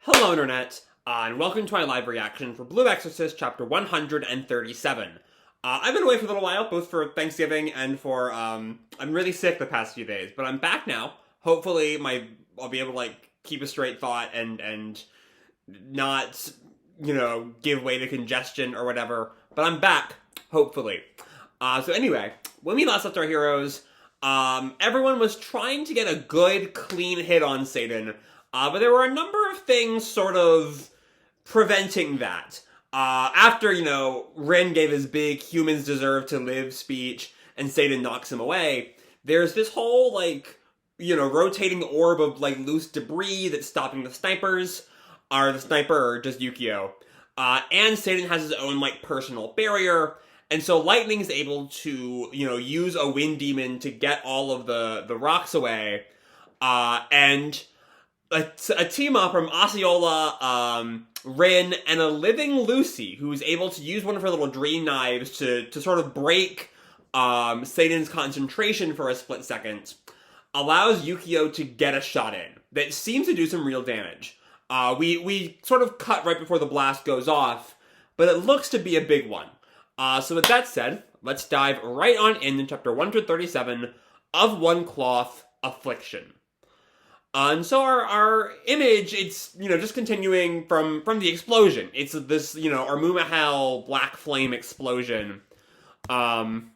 Hello, Internet, and welcome to my live reaction for Blue Exorcist Chapter 137. I've been away for a little while, both for Thanksgiving and for, I'm really sick the past few days, but I'm back now. Hopefully, I'll be able to, keep a straight thought and not, give way to congestion or whatever, but I'm back, hopefully. So anyway, when we last left our heroes, everyone was trying to get a good, clean hit on Satan, but there were a number of things sort of preventing that. After, Rin gave his big humans deserve to live speech and Satan knocks him away, there's this whole, rotating orb of, loose debris that's stopping the snipers, or the sniper, or just Yukio. And Satan has his own, personal barrier, and so Lightning's able to, use a wind demon to get all of the rocks away, and a team up from Osceola, Rin, and a living Lucy, who's able to use one of her little dream knives to sort of break Satan's concentration for a split second, allows Yukio to get a shot in that seems to do some real damage. We sort of cut right before the blast goes off, but it looks to be a big one. So with that said, let's dive right on into Chapter 137 of One Cloth Affliction. And so our image, it's, just continuing from the explosion. It's this, Armumahal black flame explosion. And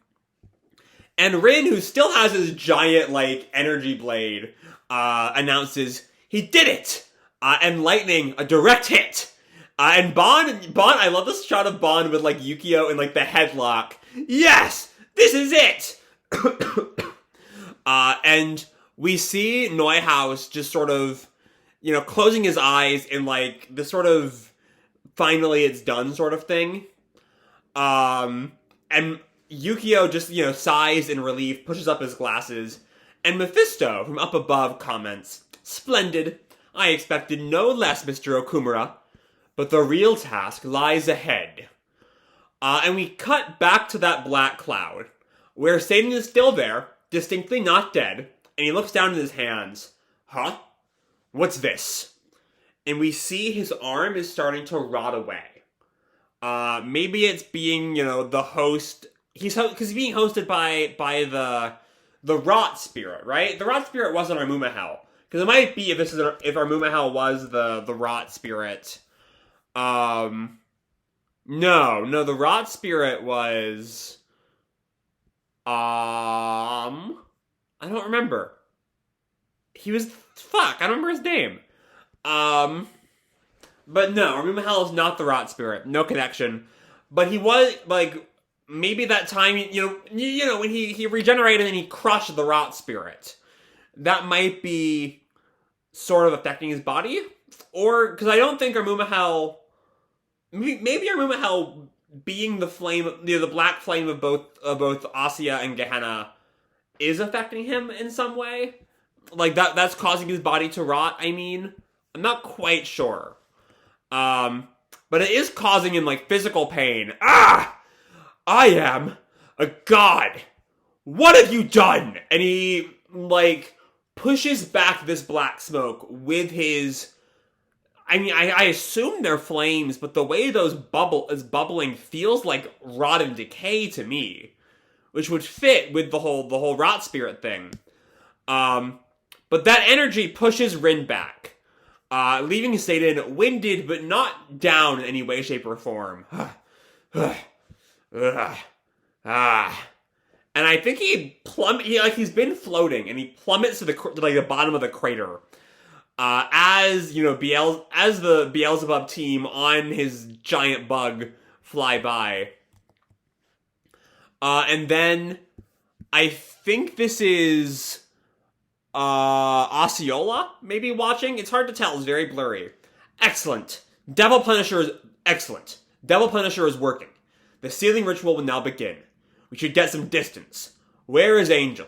Rin, who still has his giant, energy blade, announces, he did it! And Lightning, a direct hit! And Bond, I love this shot of Bond with, Yukio in, the headlock. Yes! This is it! And we see Neuhaus just sort of, closing his eyes in, this sort of finally it's done sort of thing. And Yukio just, sighs in relief, pushes up his glasses, and Mephisto from up above comments, "Splendid. I expected no less, Mr. Okumura. But the real task lies ahead." And we cut back to that black cloud, where Satan is still there, distinctly not dead, and he looks down at his hands. Huh? What's this? And we see his arm is starting to rot away. Maybe it's being, the host. Because he's being hosted by the rot spirit, right? The rot spirit wasn't Armumahal. Because it might be if Armumahal was the rot spirit. No, the rot spirit was, I don't remember. He was, I don't remember his name. But no, Armumahal is not the rot spirit. No connection. But he was, maybe that time, when he regenerated and he crushed the rot spirit. That might be sort of affecting his body. Or, because I don't think Armumahal, maybe Armumahal being the flame, the black flame of both Asya and Gehenna is affecting him in some way. That's causing his body to rot, I mean. I'm not quite sure. But it is causing him, physical pain. Ah! I am a god! What have you done? And he, pushes back this black smoke with his... I mean, I assume they're flames, but the way those is bubbling feels like rot and decay to me. Which would fit with the whole rot spirit thing. But that energy pushes Rin back, leaving Satan winded but not down in any way, shape, or form. And I think he's been floating, and he plummets to the bottom of the crater. As the Beelzebub team on his giant bug fly by. And then I think this is Osceola maybe watching. It's hard to tell. It's very blurry. Excellent. Devil Punisher is working. The sealing ritual will now begin. We should get some distance. Where is Angel?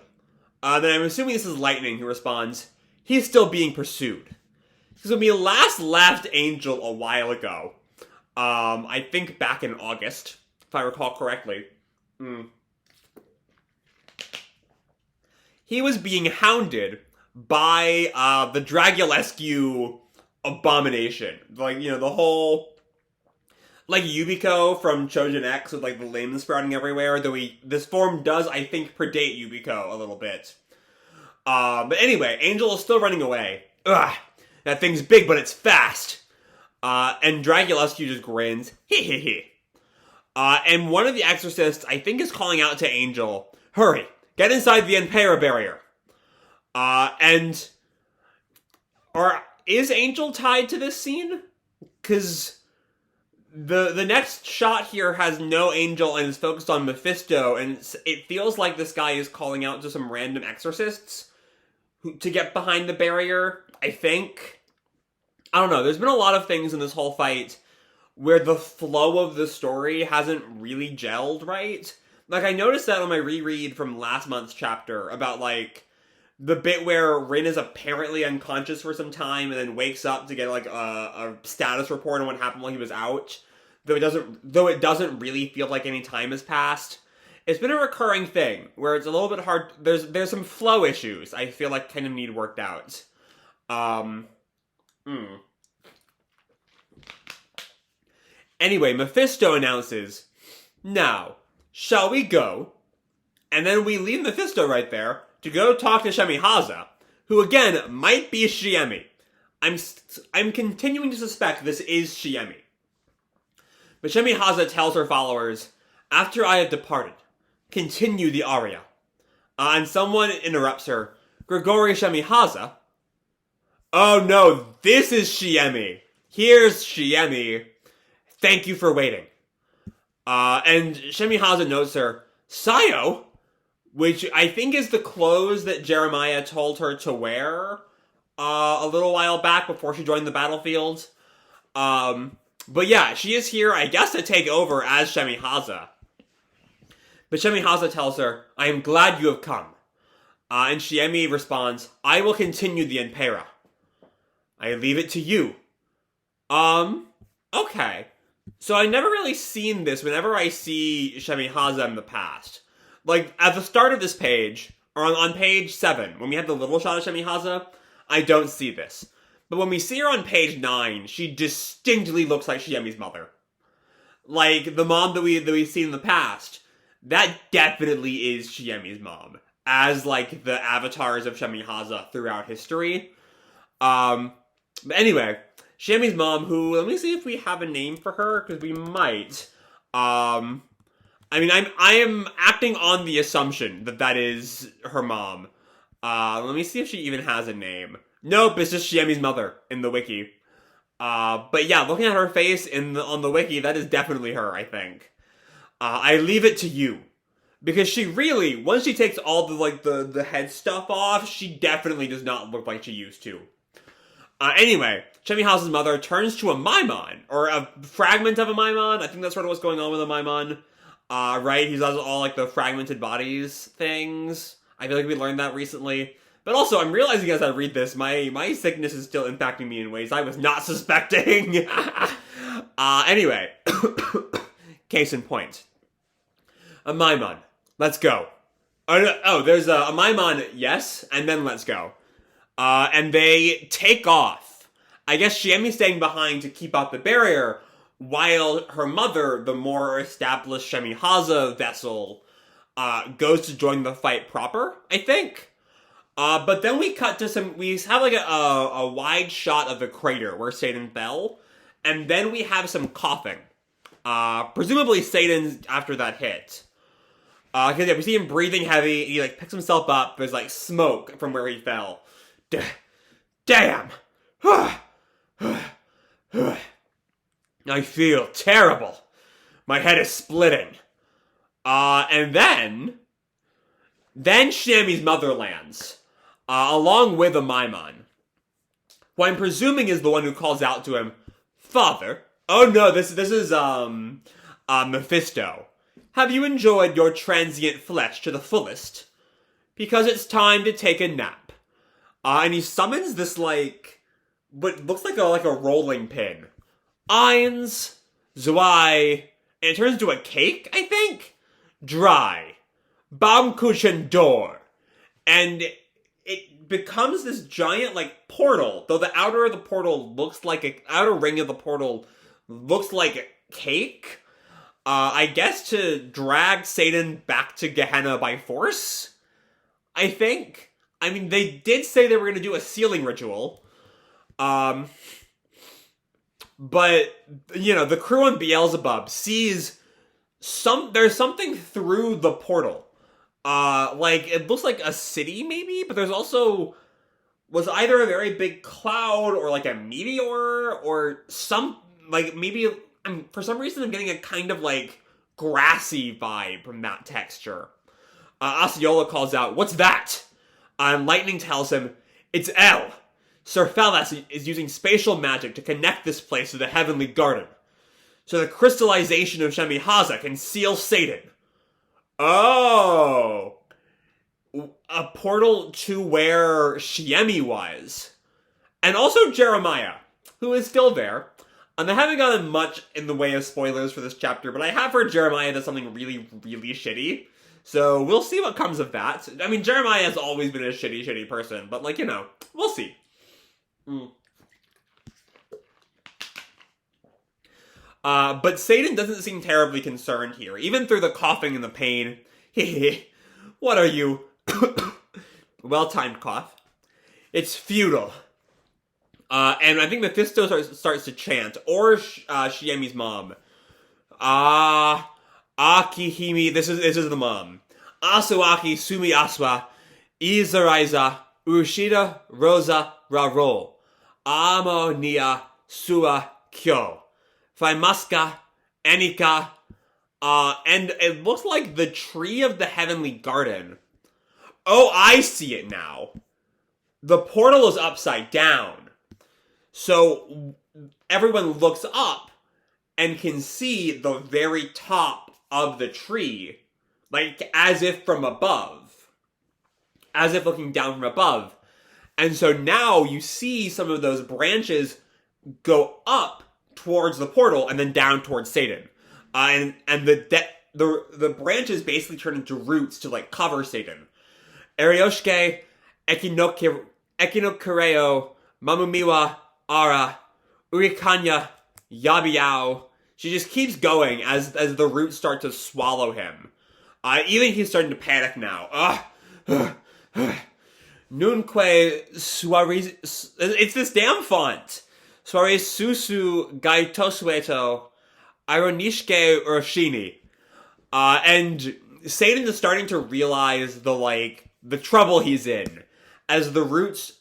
Then I'm assuming this is Lightning who responds, he's still being pursued. Because when we last left Angel a while ago, I think back in August, if I recall correctly, he was being hounded by the Dragulescu abomination. Like, the whole, like, Yukio from Chojin X with, like, the limbs sprouting everywhere, though this form does, I think, predate Yukio a little bit. But anyway, Angel is still running away. Ugh, that thing's big, but it's fast. And Draguluscu just grins. Hee hee hee. And one of the exorcists, I think, is calling out to Angel, hurry, get inside the Empera barrier. Or is Angel tied to this scene? Because the next shot here has no Angel and is focused on Mephisto, and it feels like this guy is calling out to some random exorcists to get behind the barrier, I think. I don't know, there's been a lot of things in this whole fight where the flow of the story hasn't really gelled right. Like, I noticed that on my reread from last month's chapter about, like, the bit where Rin is apparently unconscious for some time and then wakes up to get, like, a status report on what happened while he was out. Though it doesn't really feel like any time has passed. It's been a recurring thing where it's a little bit hard. There's some flow issues I feel like kind of need worked out. Anyway, Mephisto announces, now, shall we go? And then we leave Mephisto right there to go talk to Shemihaza, who again might be Shiemi. I'm continuing to suspect this is Shiemi. But Shemihaza tells her followers, after I have departed, continue the aria. And someone interrupts her, Grigori Shemihaza? Oh no, this is Shiemi. Here's Shiemi. Thank you for waiting. And Shemihaza notes her, Sayo? Which I think is the clothes that Jeremiah told her to wear a little while back before she joined the battlefield. But yeah, she is here, I guess, to take over as Shemihaza. But Shemihaza tells her, I am glad you have come. And Shiemi responds, I will continue the Empera. I leave it to you. Okay. So I never really seen this whenever I see Shemihaza in the past. Like, at the start of this page, or on page 7, when we have the little shot of Shemihaza, I don't see this. But when we see her on page 9, she distinctly looks like Shiemi's mother. Like, the mom that we've seen in the past, that definitely is Shiemi's mom. As, like, the avatars of Shemihaza throughout history. But anyway, Shiemi's mom, who, let me see if we have a name for her, because we might. I mean, I am acting on the assumption that is her mom. Let me see if she even has a name. Nope, it's just Shiemi's mother in the wiki. But yeah, looking at her face on the wiki, that is definitely her, I think. I leave it to you. Because she really, once she takes all the head stuff off, she definitely does not look like she used to. Anyway, Shemihaza's mother turns to a Maimon, or a fragment of a Maimon. I think that's sort of what's going on with a Maimon. Right? He does all, like, the fragmented bodies things. I feel like we learned that recently. But also, I'm realizing as I read this, my sickness is still impacting me in ways I was not suspecting. Anyway. Case in point. A Maimon. Let's go. There's a Maimon, yes, and then let's go. And they take off. I guess Shiemi's staying behind to keep out the barrier, while her mother, the more established Shemihaza vessel, goes to join the fight proper, I think. But then we cut to we have like a wide shot of the crater where Satan fell, and then we have some coughing. Presumably Satan's after that hit. Cause yeah, we see him breathing heavy, he like picks himself up, there's like smoke from where he fell. Damn! I feel terrible. My head is splitting. And then Shiemi's mother lands, along with a Maimon, who I'm presuming is the one who calls out to him, Father. Oh no, this is Mephisto. Have you enjoyed your transient flesh to the fullest? Because it's time to take a nap. And he summons this, like, what looks like a rolling pin. Eins, zwei, and it turns into a cake, I think? Dry. Baumkuchen door. And it becomes this giant, like, portal. Though the outer of the portal looks like outer ring of the portal looks like cake. I guess to drag Satan back to Gehenna by force, I think. I mean, they did say they were going to do a sealing ritual. But, the crew on Beelzebub sees there's something through the portal. It looks like a city, maybe, but there's also was either a very big cloud or, like, a meteor or maybe, for some reason I'm getting a kind of, like, grassy vibe from that texture. Osceola calls out, "What's that?" And Lightning tells him, "It's El. Sir Phelas is using spatial magic to connect this place to the Heavenly Garden. So the crystallization of Shiemi Haza can seal Satan." Oh! A portal to where Shiemi was. And also Jeremiah, who is still there. I haven't gotten much in the way of spoilers for this chapter, but I have heard Jeremiah does something really, really shitty. So we'll see what comes of that. I mean, Jeremiah has always been a shitty person, but, we'll see. But Satan doesn't seem terribly concerned here, even through the coughing and the pain. Hehe, what are you? Well-timed cough. It's futile. And I think Mephisto starts to chant, or Shiemi's mom. Akihimi, this is the mom. Asuaki sumi aswa, Izaraiza, Ushida rosa raro, Amo nia sua kyo, Faimaska, Enika, and it looks like the tree of the Heavenly Garden. Oh, I see it now. The portal is upside down. So everyone looks up and can see the very top of the tree, like as if from above. As if looking down from above. And so now you see some of those branches go up towards the portal and then down towards Satan. And the branches basically turn into roots to, like, cover Satan. Arioshke, Ekinokireo, Mamumiwa, Ara, Urikanya, Yabiao. She just keeps going as the roots start to swallow him. Even he's starting to panic now. Nunque Suarez... It's this damn font. Suarez Susu Gaitosueto Ironishke Uroshini. And Satan is starting to realize the trouble he's in. As the roots,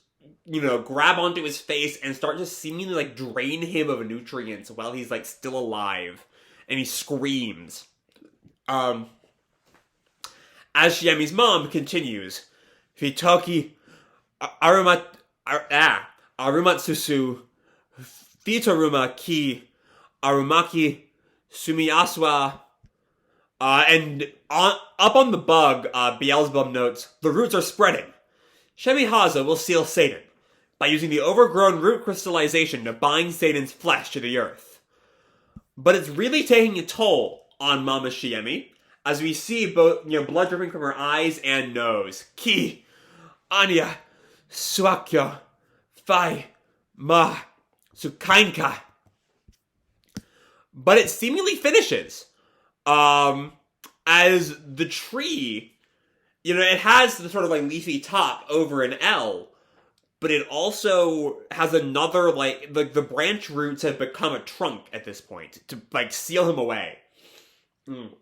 grab onto his face and start to seemingly, drain him of nutrients while he's, still alive. And he screams. As Shiemi's mom continues, Fitoki Arumatsusu Fitoruma Ki Arumaki Sumiaswa. And up on the bug, Beelzebub notes, the roots are spreading. Shiemi Haza will seal Satan by using the overgrown root crystallization to bind Satan's flesh to the earth. But it's really taking a toll on Mama Shiemi, as we see both, blood dripping from her eyes and nose. Ki, Anya, Suakyo, Fai, Ma, Sukainka. But it seemingly finishes. As the tree, it has the sort of leafy top over an L, but it also has another, the branch roots have become a trunk at this point to, seal him away. And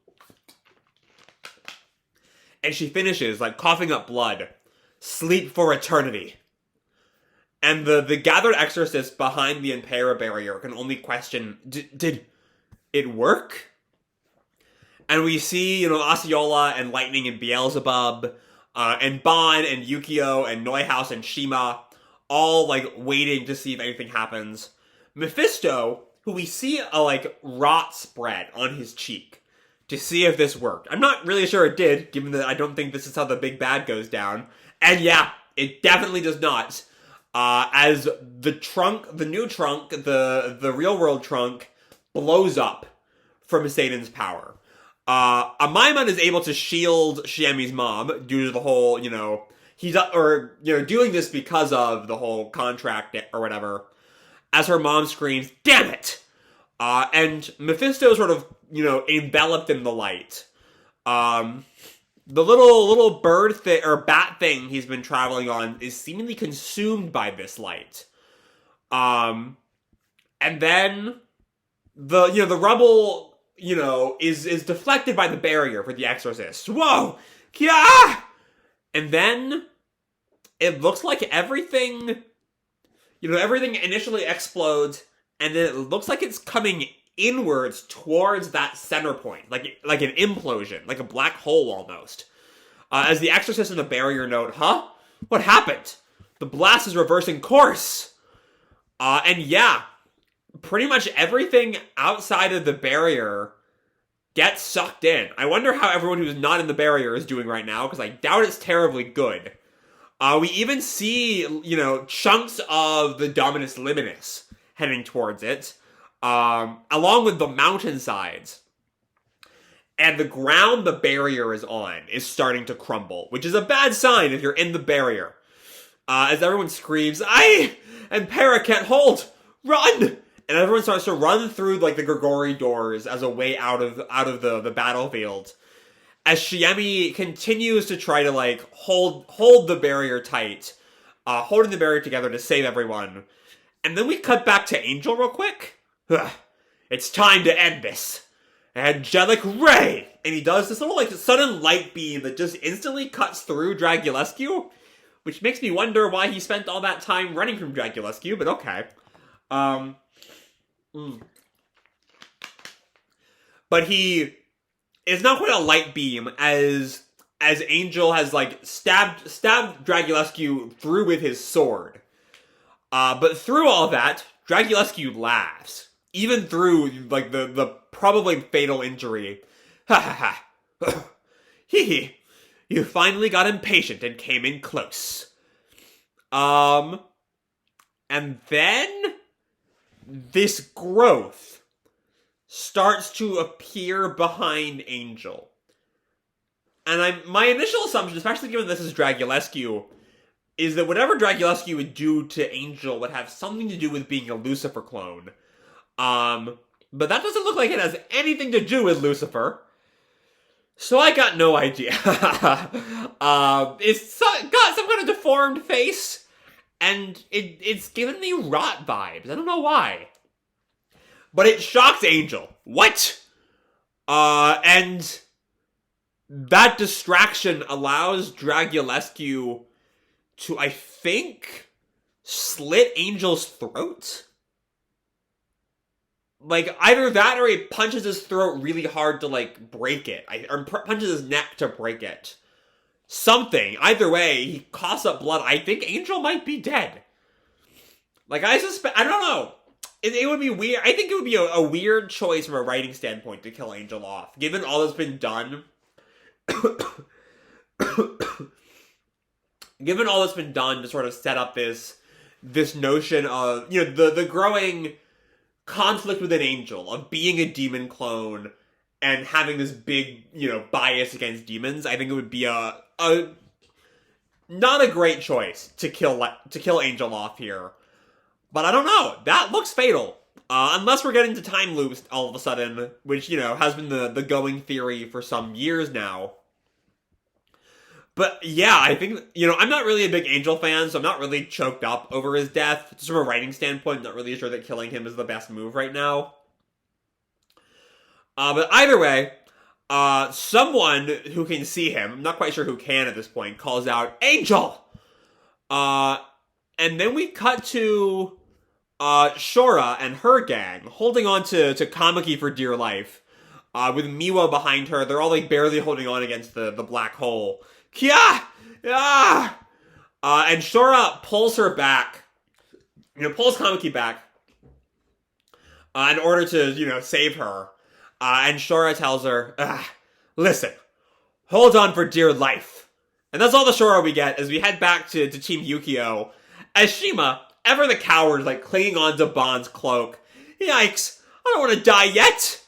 she finishes, coughing up blood. Sleep for eternity. And the gathered exorcists behind the Impera barrier can only question, did it work? And we see, Osceola and Lightning and Beelzebub, and Bon and Yukio and Neuhaus and Shima, all, waiting to see if anything happens. Mephisto, who we see a, rot spread on his cheek, to see if this worked. I'm not really sure it did, given that I don't think this is how the big bad goes down. And yeah, it definitely does not. As the new trunk, the real world trunk, blows up from Satan's power. Amaimon is able to shield Shiemi's mom due to the whole, he's, or, doing this because of the whole contract or whatever, as her mom screams, "Damn it!" And Mephisto sort of, enveloped in the light. The little bird thing, or bat thing he's been traveling on is seemingly consumed by this light. And then the rubble, is deflected by the barrier for the exorcist. Whoa! Kya! And then it looks like everything initially explodes, and then it looks like it's coming inwards towards that center point, like an implosion, like a black hole almost. As the exorcist and the barrier note, "Huh? What happened? The blast is reversing course." And yeah, pretty much everything outside of the barrier gets sucked in. I wonder how everyone who's not in the barrier is doing right now, because I doubt it's terribly good. We even see, chunks of the Dominus Liminis heading towards it, along with the mountainsides. And the ground the barrier is on is starting to crumble, which is a bad sign if you're in the barrier. As everyone screams, "I and Para can't hold! Run!" And everyone starts to run through, the Grigori doors as a way out of the battlefield. As Shiemi continues to try to, hold the barrier tight, holding the barrier together to save everyone. And then we cut back to Angel real quick. "It's time to end this. Angelic Ray!" And he does this little, sudden light beam that just instantly cuts through Dragulescu, which makes me wonder why he spent all that time running from Dragulescu, but okay. But he is not quite a light beam, as Angel has, stabbed Dragulescu through with his sword. But through all that, Dragulescu laughs. Even through, the probably fatal injury. "Ha ha ha. Hee hee. You finally got impatient and came in close." And then this growth starts to appear behind Angel. And my initial assumption, especially given this is Dragulescu, is that whatever Dragulescu would do to Angel would have something to do with being a Lucifer clone. But that doesn't look like it has anything to do with Lucifer. So I got no idea. It's got some kind of deformed face, and it's giving me rot vibes. I don't know why. But it shocks Angel. What? And that distraction allows Dragulescu to, I think, slit Angel's throat? Either that or he punches his throat really hard to, break it. Or punches his neck to break it. Something. Either way, he coughs up blood. I think Angel might be dead. I suspect... I don't know. It would be weird. I think it would be a weird choice from a writing standpoint to kill Angel off. Given all that's been done... given all that's been done to sort of set up this notion of, the growing conflict within Angel of being a demon clone and having this big, bias against demons, I think it would be a not a great choice to kill Angel off here. But I don't know. That looks fatal. Unless we're getting to time loops all of a sudden, which, has been the going theory for some years now. But yeah, I think, I'm not really a big Angel fan, so I'm not really choked up over his death. Just from a writing standpoint, I'm not really sure that killing him is the best move right now. But either way, someone who can see him, I'm not quite sure who can at this point, calls out, "Angel!" And then we cut to Shora and her gang, holding on to Kamaki for dear life. With Miwa behind her, they're all barely holding on against the black hole. Kya! Ah! And Shora pulls her back, pulls Kamaki back, in order to, save her. And Shora tells her, "Listen, hold on for dear life." And that's all the Shora we get as we head back to Team Yukio. As Shima, ever the coward, clinging on to Bond's cloak. "Yikes, I don't want to die yet."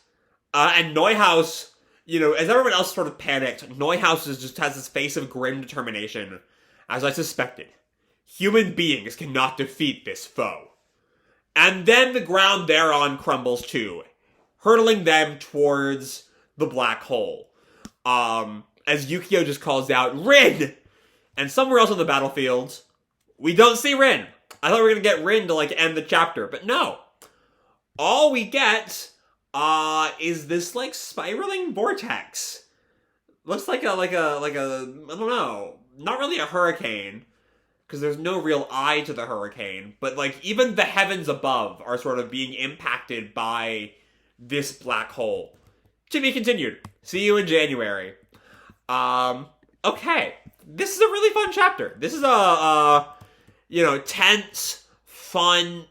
And Neuhaus, as everyone else sort of panicked, Neuhaus just has this face of grim determination As I suspected, human beings cannot defeat this foe. And then the ground thereon crumbles too, hurtling them towards the black hole. As Yukio just calls out, Rin! And somewhere else on the battlefield, we don't see Rin. I thought we were going to get Rin to, like, end the chapter, but no. All we get, is this, like, spiraling vortex. Looks like a, I don't know, not really a hurricane, because there's no real eye to the hurricane, but, like, even the heavens above are sort of being impacted by this black hole. To be continued. See you in January. Okay. This is a really fun chapter. This is tense, fun,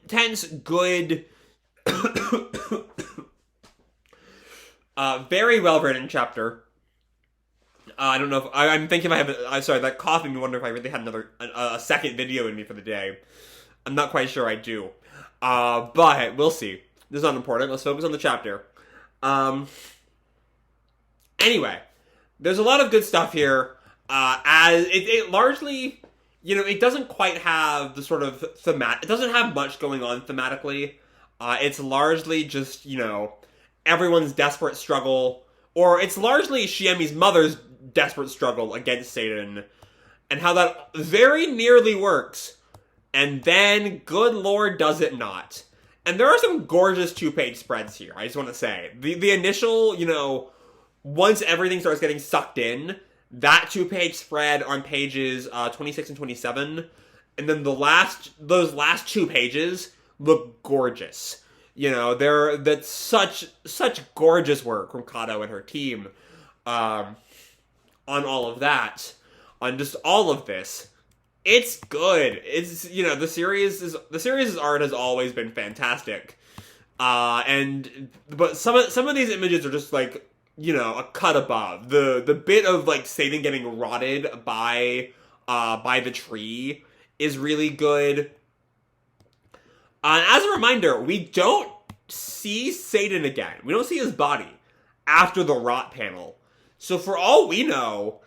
good, very well-written chapter. I don't know if, I'm thinking if I have, I'm sorry, that cough made me wonder if I really had a second video in me for the day. I'm not quite sure I do. But we'll see. This is not important. Let's focus on the chapter. Anyway, there's a lot of good stuff here. As it largely, it doesn't quite have the sort of it doesn't have much going on thematically. It's largely just, everyone's desperate struggle, or it's largely Shiemi's mother's desperate struggle against Satan, and how that very nearly works, and then, good lord, does it not. And there are some gorgeous two-page spreads here, I just want to say. The initial, once everything starts getting sucked in, that two-page spread on pages 26 and 27, and then those last 2 pages look gorgeous. That's such gorgeous work from Kato and her team on all of that, on just all of this. It's good. It's the series' art has always been fantastic, but some of these images are just like, a cut above. The bit of, like, Satan getting rotted by the tree is really good. As a reminder, we don't see Satan again. We don't see his body after the rot panel. So for all we know,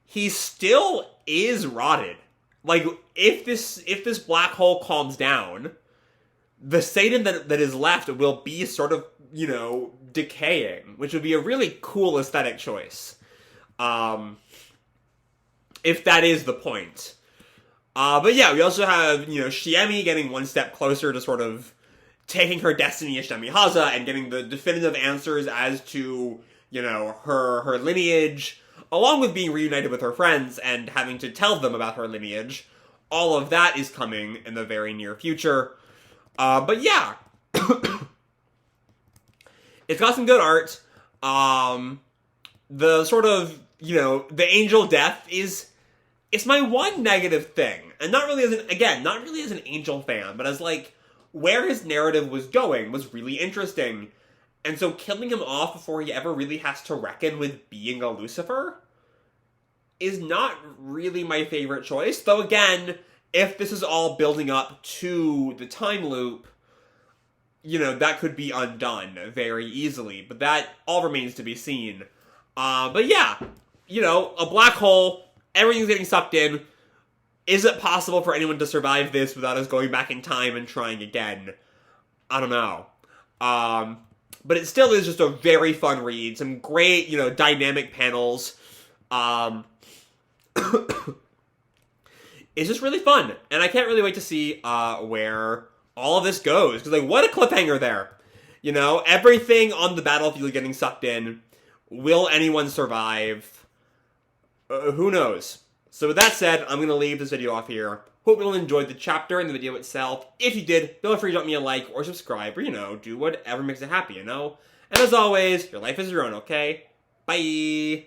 he still is rotted. Like, if this black hole calms down, the Satan that is left will be sort of, decaying, which would be a really cool aesthetic choice. If that is the point. But yeah, we also have, Shiemi getting one step closer to sort of taking her destiny as Shemihaza and getting the definitive answers as to, her lineage, along with being reunited with her friends and having to tell them about her lineage. All of that is coming in the very near future. But yeah. It's got some good art. The sort of, the angel death it's my one negative thing. And not really as an Angel fan, but as, like, where his narrative was going was really interesting. And so killing him off before he ever really has to reckon with being a Lucifer is not really my favorite choice. Though again, if this is all building up to the time loop, that could be undone very easily. But that all remains to be seen. But yeah, a black hole, everything's getting sucked in. Is it possible for anyone to survive this without us going back in time and trying again? I don't know. But it still is just a very fun read. Some great, dynamic panels. It's just really fun. And I can't really wait to see where all of this goes. Because, like, what a cliffhanger there. Everything on the battlefield getting sucked in. Will anyone survive? Who knows? So with that said, I'm going to leave this video off here. Hope you all enjoyed the chapter and the video itself. If you did, feel free to drop me a like or subscribe or, do whatever makes it happy, And as always, your life is your own, okay? Bye!